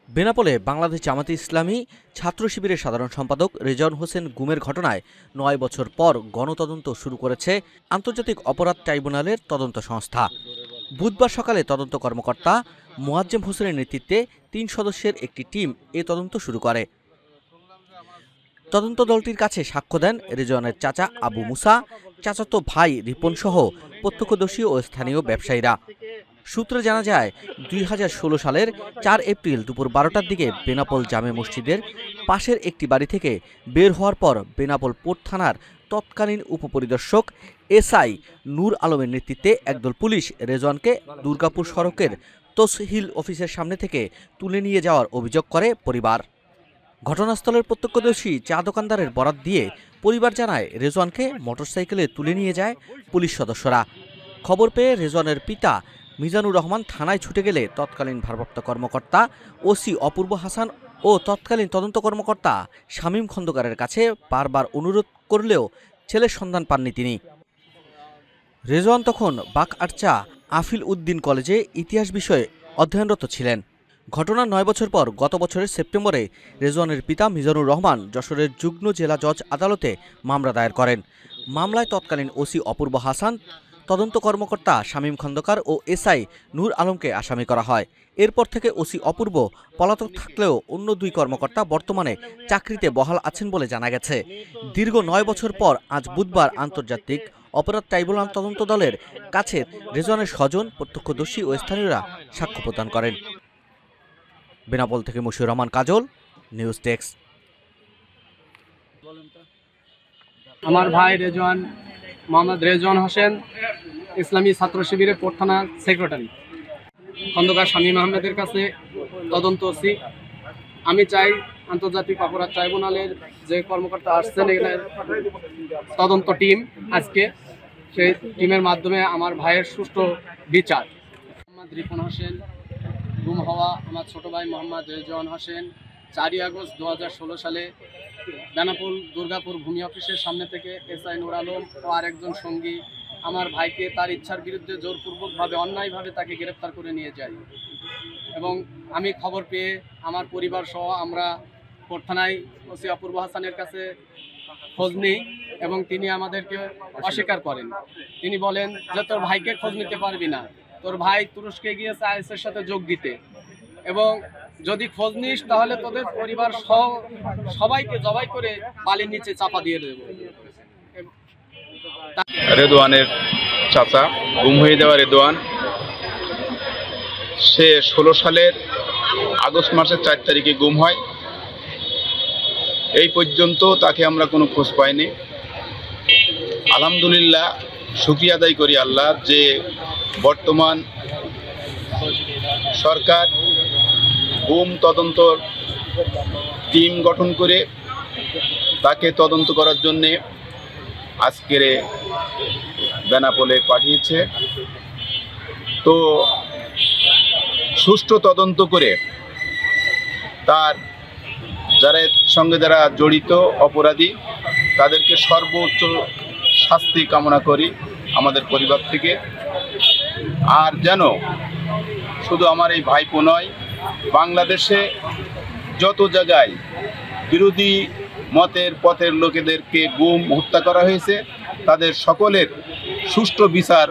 বেনাপোলে বাংলাদেশ জামাতে ইসলামী ছাত্র শিবিরের সাধারণ সম্পাদক রেজাউল হোসেন গুমের ঘটনায় ৯ বছর পর গণতদন্ত শুরু করেছে আন্তর্জাতিক অপরাধ ট্রাইব্যুনালের তদন্ত সংস্থা। বুধবার সকালে তদন্ত কর্মকর্তা মোয়াজ্জেম হোসেনের নেতৃত্বে ৩ সদস্যের একটি টিম এ তদন্ত শুরু করে। তদন্ত দলটির কাছে সাক্ষ্য দেন রেজওয়ানের চাচা আবু মুসা, চাচাতো ভাই রিপন সহ প্রত্যক্ষদর্শী ও স্থানীয় ব্যবসায়ীরা। সূত্রে জানা যায় ২০১৬ সালের ৪ এপ্রিল দুপুর ১২টার দিকে বেনাপোল জামে মসজিদের পাশের একটি বাড়ি থেকে বের হওয়ার পর বেনাপোল পোর্ট থানার তৎকালীন উপপরিদর্শক এসআই নূর আলমের নেতৃত্বে একদল পুলিশ রেজওয়ানকে দুর্গাপুর সড়কের তসহিল অফিসের সামনে থেকে তুলে নিয়ে যাওয়ার অভিযোগ করে পরিবার। ঘটনাস্থলের প্রত্যক্ষদর্শী চা দোকানদারের বরাত দিয়ে পরিবার জানায় রেজওয়ানকে মোটরসাইকেলে তুলে নিয়ে যায় পুলিশ সদস্যরা। খবর পেয়ে রেজওয়ানের পিতা মিজানুর রহমান থানায় ছুটে গেলে তৎকালীন ভারপ্রাপ্ত কর্মকর্তা ওসি অপূর্ব হাসান ও তৎকালীন তদন্ত কর্মকর্তা শামীম খন্দকারের কাছে বারবার অনুরোধ করলেও ছেলের সন্ধান পাননি তিনি। রেজওয়ান তখন বাকআরচা আফিল উদ্দিন কলেজে ইতিহাস বিষয়ে অধ্যয়নরত ছিলেন। ঘটনার ৯ বছর পর গত বছরের সেপ্টেম্বরে রেজওয়ানের পিতা মিজানুর রহমান যশোরের যুগ্ম জেলা জজ আদালতে মামলা দায়ের করেন। মামলায় তৎকালীন ওসি অপূর্ব হাসান, তদন্ত কর্মকর্তা শামীম খন্দকার ও এসআই নূর আলমকে আসামি করা হয়। এরপর থেকে ওসি অপূর্ব পলাতক থাকলেও অন্য ২ কর্মকর্তা বর্তমানে চাকরিতে বহাল আছেন বলে জানা গেছে। দীর্ঘ ৯ বছর পর আজ বুধবার আন্তর্জাতিক অপরাধ ট্রাইব্যুনাল তদন্ত দলের কাছে রেজওয়ানের স্বজন, প্রত্যক্ষদর্শী ও স্থানীয়রা সাক্ষ্য প্রদান করেন। বেনাপোল থেকে মশিউর রহমান কাজল, নিউজ ডেস্ক। আমার ভাই রেজওয়ান মোহাম্মদ রেজওয়ান হোসেন ইসলামী ছাত্র শিবিরের পোর্ট থানার সেক্রেটারি, খন্দকার শামীম আহমেদের কাছে তদন্ত ওসি। আমি চাই আন্তর্জাতিক অপরাধ ট্রাইব্যুনালের যে কর্মকর্তা আসছেন এখানে তদন্ত টিম, আজকে সেই টিমের মাধ্যমে আমার ভাইয়ের সুষ্ঠু বিচার। মোহাম্মদ রিপন হোসেন গুম হওয়া আমার ছোট ভাই মোহাম্মদ রেজওয়ান হোসেন ৪ই আগস্ট ২০১৬ সালে বেনাপোল দুর্গাপুর ভূমি অফিসের সামনে থেকে এসআই নূর আলম ও আরেকজন সঙ্গী আমার ভাইকে তার ইচ্ছার বিরুদ্ধে জোরপূর্বকভাবে অন্যায়ভাবে তাকে গ্রেপ্তার করে নিয়ে যায় এবং আমি খবর পেয়ে আমার পরিবার সহ আমরা পোর্ট থানায় ওসি অপূর্ব হাসানের কাছে খোঁজ নিই এবং তিনি আমাদেরকে অস্বীকার করেন। তিনি বলেন যে তোর ভাইকে খোঁজ নিতে পারবি না, তোর ভাই তুরস্কে গিয়েছে আইএসের সাথে যোগ দিতে এবং যদি খোঁজ নিস তাহলে তোদের পরিবার সহ সবাইকে জবাই করে বালির নিচে চাপা দিয়ে দেব। রেদওয়ানের চাচা গুম হয়ে যাওয়া রেদওয়ান, সে 16 সালের আগস্ট মাসের 4 তারিখে গুম হয়। এই পর্যন্ত তাকে আমরা কোনো খোঁজ পাইনি। আলহামদুলিল্লাহ, শুকরিয়া আদায় করি আল্লাহ যে বর্তমান সরকার গুম তদন্ত টিম গঠন করে তাকে তদন্ত করার জন্যে আজকের বেনাপোলে পাঠিয়েছে। তো সুষ্ঠু তদন্ত করে তার যারা জড়িত অপরাধী তাদেরকে সর্বোচ্চ শাস্তি কামনা করি আমাদের পরিবার থেকে। আর যেন শুধু আমার এই ভাইপো নয়, বাংলাদেশে যত জায়গায় বিরোধী মতের পথের লোকেদেরকে গুম হত্যা করা হয়েছে তাদের সকলের সুষ্ঠু বিচার